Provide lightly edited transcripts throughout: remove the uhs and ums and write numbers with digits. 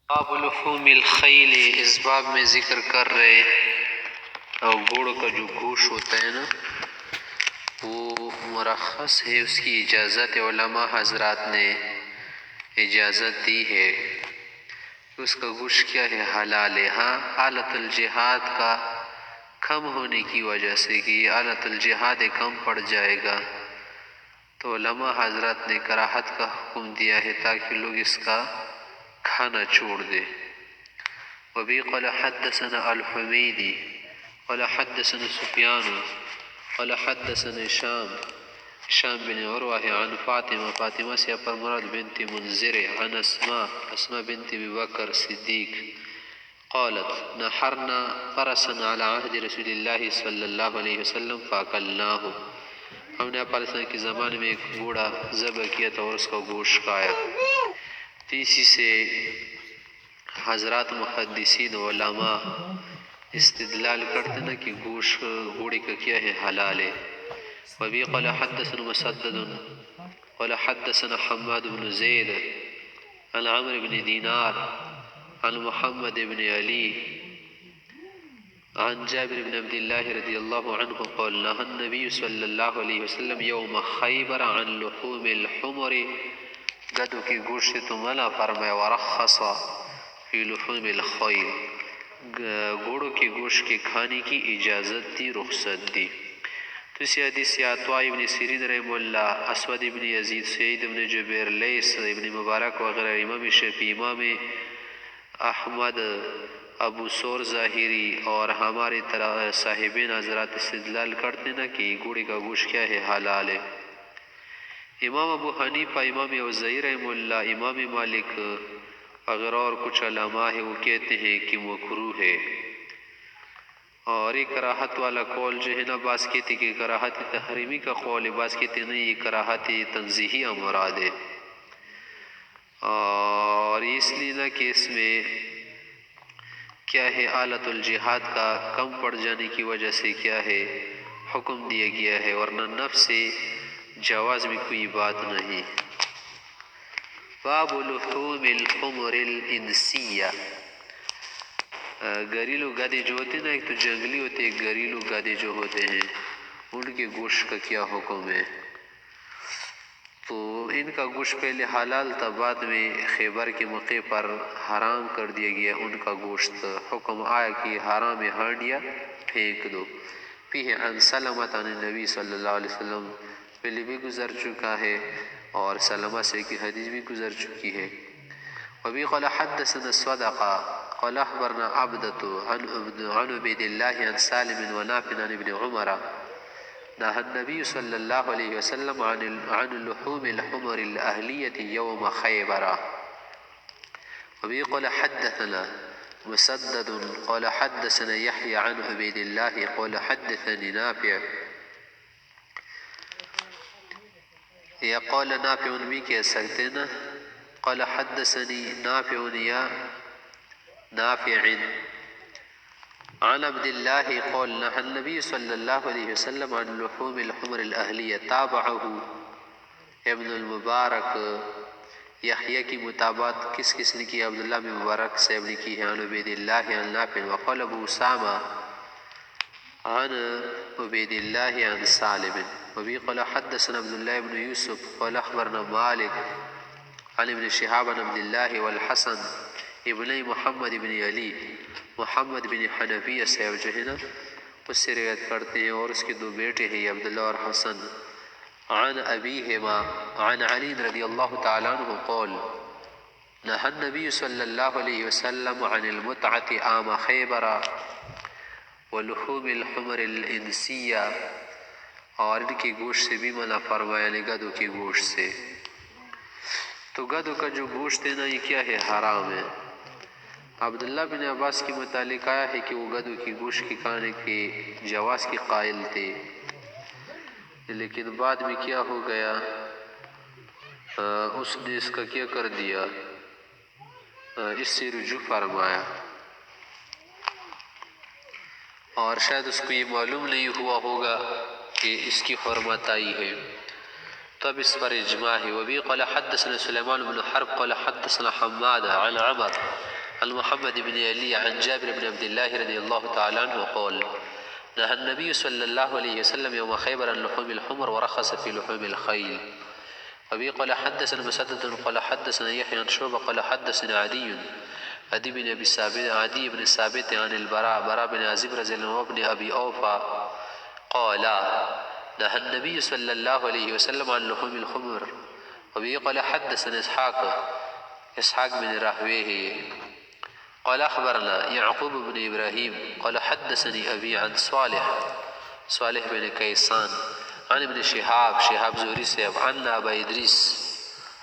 باب لحوم الخیل، اس باب میں ذکر کر رہے اور گھوڑوں کا جو گوشت ہوتا ہے نا وہ مرخص ہے، اس کی اجازت علماء حضرات نے اجازت دی ہے کہ اس کا گوشت کیا ہے، حلال ہے۔ ہاں آلت الجہاد کا کم ہونے کی وجہ سے کہ یہ آلت الجہاد کم پڑ جائے گا تو علماء حضرات نے کراہت کا حکم دیا ہے تاکہ لوگ اس کا کھانا چھوڑ دے۔ وبی قال حدثنا الحمیدی قال حدثنا سفیان قال حدثنا شام بن عروہ عن فاطمہ سے پر مراد بنت منذر عن اسماء بنت ابی بکر صدیق قالت نحرنا فرسا على عهد رسول اللہ صلی اللہ علیہ وسلم فاکلناہ، ہم نے آپ علیہ کے زمانے میں ایک گھوڑا ذبح کیا تھا اور اس کا گوشت کھایا۔ تو اسی سے حضرات محدثین علماء استدلال کرتے نا کہ گوشت گھوڑے کا کیا ہے، حلال ہے۔ وبی قال حدثنا مسدد قال حدثنا حماد بن زید عن عمرو بن دینار عن محمد بن علی عن جابر بن عبد اللہ رضی اللہ عنہ قال نهى النبی صلی اللہ علیہ وسلم یوم خیبر عن لحوم الحمر، گدھوں کے گوشت سے تو منع فرمایا، ورخص فی لحوم الخیل، گھوڑوں کے گوشت کے کھانے کی اجازت دی، رخصت دی۔ تو اسی حدیث سے عطاء ابن سیرین رحمہ اللہ، اسود ابن یزید، سعید ابن جبیر، لیث ابن مبارک وغیرہ، امام شفیع، امام احمد، ابو ثور ظاہری اور ہمارے طرح صاحبین حضرات استدلال کرتے نا کہ گھوڑے کا گوشت کیا ہے، حلال ہے۔ امام ابو حنیفہ، امام اوزاعی رحمہ اللہ، امام مالک وغیرہ اور کچھ علماء ہے وہ کہتے ہیں کہ مکروہ ہے، اور ایک کراہت والا قول جو ہے نا، بعض کہتے کہ کراہت تحریمی کا قول ہے، بعض کہتے نہیں یہ کراہت تنزیہی مراد ہے، اور اس لیے نا کہ اس میں کیا ہے، آلت الجہاد کا کم پڑ جانے کی وجہ سے کیا ہے، حکم دیا گیا ہے، ورنہ نفس سے جواز میں کوئی بات نہیں۔ باب لحوم الحمر الانسیہ، گھریلو گدھے جو ہوتے ہیں نا، ایک تو جنگلی ہوتے ہیں، گھریلو گدھے جو ہوتے ہیں ان کے گوشت کا کیا حکم ہے۔ تو ان کا گوشت پہلے حلال تھا، بعد میں خیبر کے موقع پر حرام کر دیا گیا ان کا گوشت، حکم آیا کہ حرام ہے، ہانڈیا پھینک دو۔ فیہ عن سلمۃ عن النبی صلی اللہ علیہ وسلم، پہلے بھی گزر چکا ہے اور سلمہ سے کی حدیث بھی گزر چکی ہے۔ وبی قال حدثنا الصدقہ قال اخبرنا عبدۃ عن عبید اللہ عن سالم ونافع عن ابن عمر نهى النبي صلی اللہ علیہ وسلم عن لحوم الحمر الاہلیۃ یوم خیبر۔ وبی قال حدثنا مسدد قال حدثنا یحیی عن عبید اللہ قال حدثني نافع، یا قال نافع بھی کہہ سکتے نا، قال حدثني نافع یا نافع عن عبد اللہ قال نهى النبی صلی اللہ علیہ وسلم عن لحوم الحمر الاہلیہ، تابعہ ابن المبارک۔ یحییٰ کی متابعت کس نے کی؟ عبداللہ بن مبارک صاحب نے کی ہے، عن عبید اللہ عن نافع، وقال ابو اسامہ عن عبید اللہ عن سالم۔ وبی قال حدثنا عبداللہ بن یوسف قال اخبرنا مالک عن ابن شہاب عن عبداللہ والحسن ابن محمد بن علی، محمد بن حنفیہ صاحب جو ہے نا اس سے روایت کرتے ہیں، اور اس کے دو بیٹے ہیں عبداللہ اور حسن، عن ابیہما عن علی رضی اللہ تعالیٰ عنہ قال نهى النبی صلی اللہ علیہ وسلم عن المتعة عام خیبر ولحوم الحمر الانسیہ، اور ان کے گوشت سے بھی منع فرمایا، یعنی گدھوں کے گوشت سے۔ تو گدھوں کا جو گوشت ہے نا یہ کیا ہے، حرام ہے۔ عبداللہ بن عباس کے متعلق آیا ہے کہ وہ گدھوں کی گوشت کے کھانے کے جواز کے قائل تھے، لیکن بعد میں کیا ہو گیا، اس نے اس کا کیا کر دیا، اس سے رجوع فرمایا، اور شاید اس کو یہ معلوم نہیں ہوا ہوگا کہ اس کی حرمت آئی ہے۔ تب اس پر اجماع ہے. وبی قال حدثنا سلیمان بن حرب قال حدثنا حماد عن عمر عن محمد بن علی عن جابر بن عبد الله رضی اللہ تعالی عنہ قال نهى النبي صلى الله عليه وسلم يوم خيبر عن لحوم الحمر ورخص في لحوم الخيل. وبه قال حدثنا مسدد قال حدثنا يحيى عن شعبة قال حدثنا عدي بن ثابت عن البراء بن عازب رضي الله عنه بن ابي اوفى قال نهى النبي صلى الله عليه وسلم عن لحوم الحمر. وبه قال حدثنا اسحاق بن راهويه قال اخبرنا يعقوب بن ابراهيم قال حدثني ابي عن صالح بن كيسان عن ابن شهاب زهري سيب عن ابا ادريس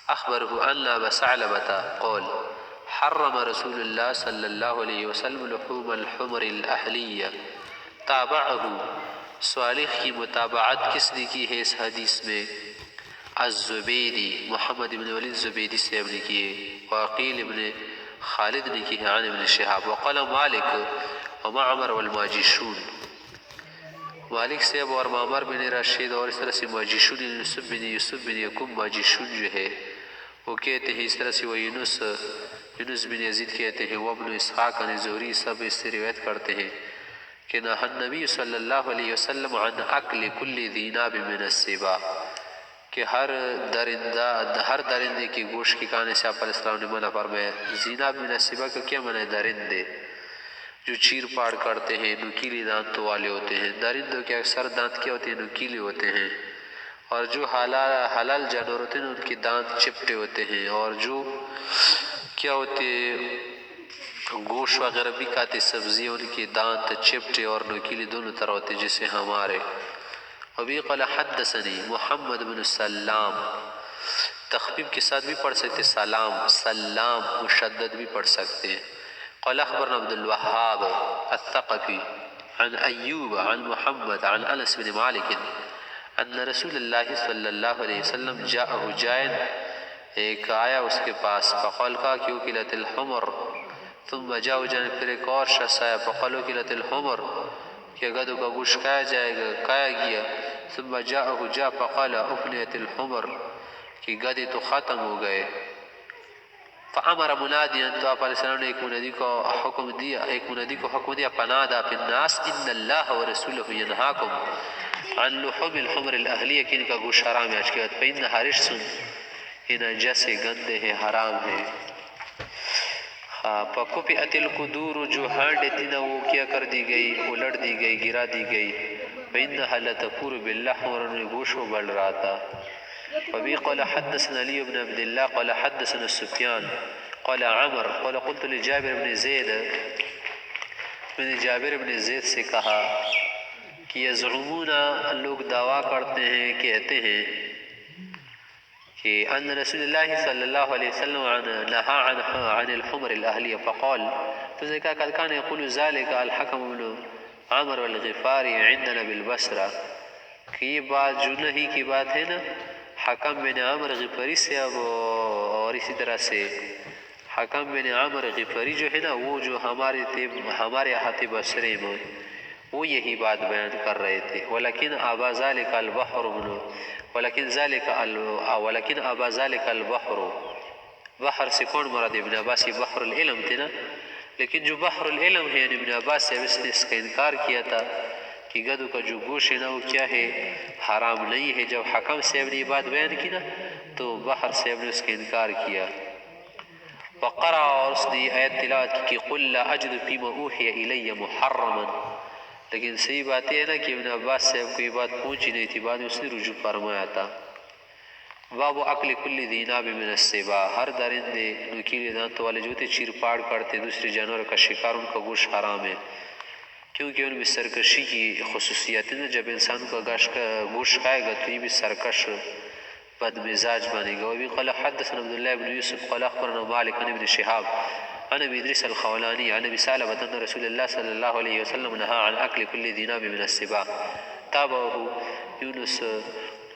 اخبره ان ابا ثعلبة قال حرم رسول الله صلى الله عليه وسلم لحوم الحمر الاهلية. تابعه صالح کی متابعت کس نے کی ہے اس حدیث میں؟ الزبیدی محمد بن ولید زبیدی صاحب نے کی ہے. وعقیل بن خالد نے کی ہے عن ابن شهاب. وقال مالک ومعمر والماجشون مالک صاحب اور معمر بن راشد اور اس طرح سے ماجشون یوسف بن یعقوب ماجشون جو ہے وہ کہتے ہیں اس طرح سے. وہ یونس بن یزید کہتے ہیں. وہ ابن اسحاق عن زہری سب اس سے روایت کرتے ہیں کہ نہى النبی صلی اللہ علیہ وسلم عن اکل کل ذی ناب من السباع کہ ہر درندے کے گوشت کے کھانے سے آپ علیہ السلام نے منع فرمایا. ذیناب من السباع کا کیا منع ہے؟ درندے جو چیر پاڑ کرتے ہیں نکیلی دانتوں والے ہوتے ہیں. درندوں کے اکثر دانت کیا ہوتے ہیں؟ نکیلے ہوتے ہیں. اور جو حلال جانور ہوتے ہیں ان کے دانت چپٹے ہوتے ہیں. اور جو کیا ہوتے گوشت وغیرہ بھی کھاتے سبزی ان کے دانت چپٹے اور نکیلے دونوں طرح ہوتے جیسے ہمارے. ابھی قال حدثنی محمد بن سلام تخفیف کے ساتھ بھی پڑھ سکتے سلام مشدد بھی پڑھ سکتے ہیں. قال اخبرنا عبد الوهاب الثقفي عن ایوب عن محمد عن انس بن مالک ان رسول اللہ صلی اللہ علیہ وسلم جاءه جائن ایک آیا اس کے پاس فقال کا کیوں کلت الحمر ثم جاء جان پھر ایک اور شخص آیا فقالوا کلت الحمر کہ گدھوں کا گوشت کھایا گیا. ثم جاء فقال افنیت الحمر کہ گدھے تو ختم ہو گئے. فامر منادیا تو آپ علیہ السلام نے ایک منادی کو حکم دیا فنادا فی الناس ان اللہ ورسولہ ینہاکم عن لحوم الحمر الاہلیہ کہ ان کا گوشت حرام ہے. آج کے بعد فإنہا رجس یہ نجس گندے ہیں حرام ہے. فکفئت القدور جو ہانڈ تھی نا وہ کیا کر دی گئی الٹ دی گئی گرا دی گئی. فإنہا لتفور باللحم اور انہیں گوشت بڑھ رہا تھا. وبه قال حدثنا علي بن عبد الله قال حدثنا سفيان قال عمر قال قلت لجابر بن زید میں نے جابر بن زید سے کہا کہ یزعمون لوگ دعویٰ کرتے ہیں کہتے ہیں کہ ان رسول اللہ صلی اللہ علیہ وسلم نهى عن الحمر الاهلیہ. فقال تو نے کہا قد كان يقول ذلك الحكم بن عمر والغفاری عندنا بالبصرہ کہ یہ بات جو نہیں کی بات ہے نا حکم بن عمر غفاری سے. اب اور اسی طرح سے حکم بن عمر غفاری جو ہے نا وہ جو ہمارے احاطے بصرے میں وہ یہی بات بیان کر رہے تھے. ولكن ابا ذلك البحر بحر سے کون مراد؟ ابن عباس. یہ بحر العلم تھے نا لیکن جو بحر العلم ہے یعنی ابن عباس سے اس نے اس کا انکار کیا تھا کہ گدھوں کا جو گوشت ہے نا وہ کیا ہے حرام نہیں ہے. جب حکم صاحب نے یہ بات بیان کی نا تو بحر صاحب نے اس کا انکار کیا. وقرأ اور اس نے آیت تلاوت کی کہ قل لا اجد فيما اوحي الي محرما. لیکن صحیح بات یہ ہے نا کہ ابن عباس صاحب کو یہ بات پہنچی نہیں تھی. بعد میں اس نے رجوع فرمایا تھا. باب اکل کل ذی ناب من السباع ہر درندے نکیلے دانتوں والے جو ہوتے چیر پاڑ کرتے دوسرے جانوروں کا شکار ان کا گوشت حرام ہے کیونکہ ان میں سرکشی کی خصوصیات ہیں. جب انسان کا گوشت کھائے گا تو یہ بھی سرکش بد مزاج بنے گا. وبه قال حدثنا عبد الله بن يوسف قال اخبرنا مالك عن ابن شهاب عن ابي ادريس الخولاني عن ابي ثعلبة ان رسول الله صلى الله عليه وسلم نهى عن اكل كل ذي ناب من السباع. تابعه يونس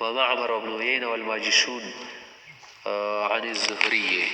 ومعمر وابن عيينة والماجشون عن الزهري.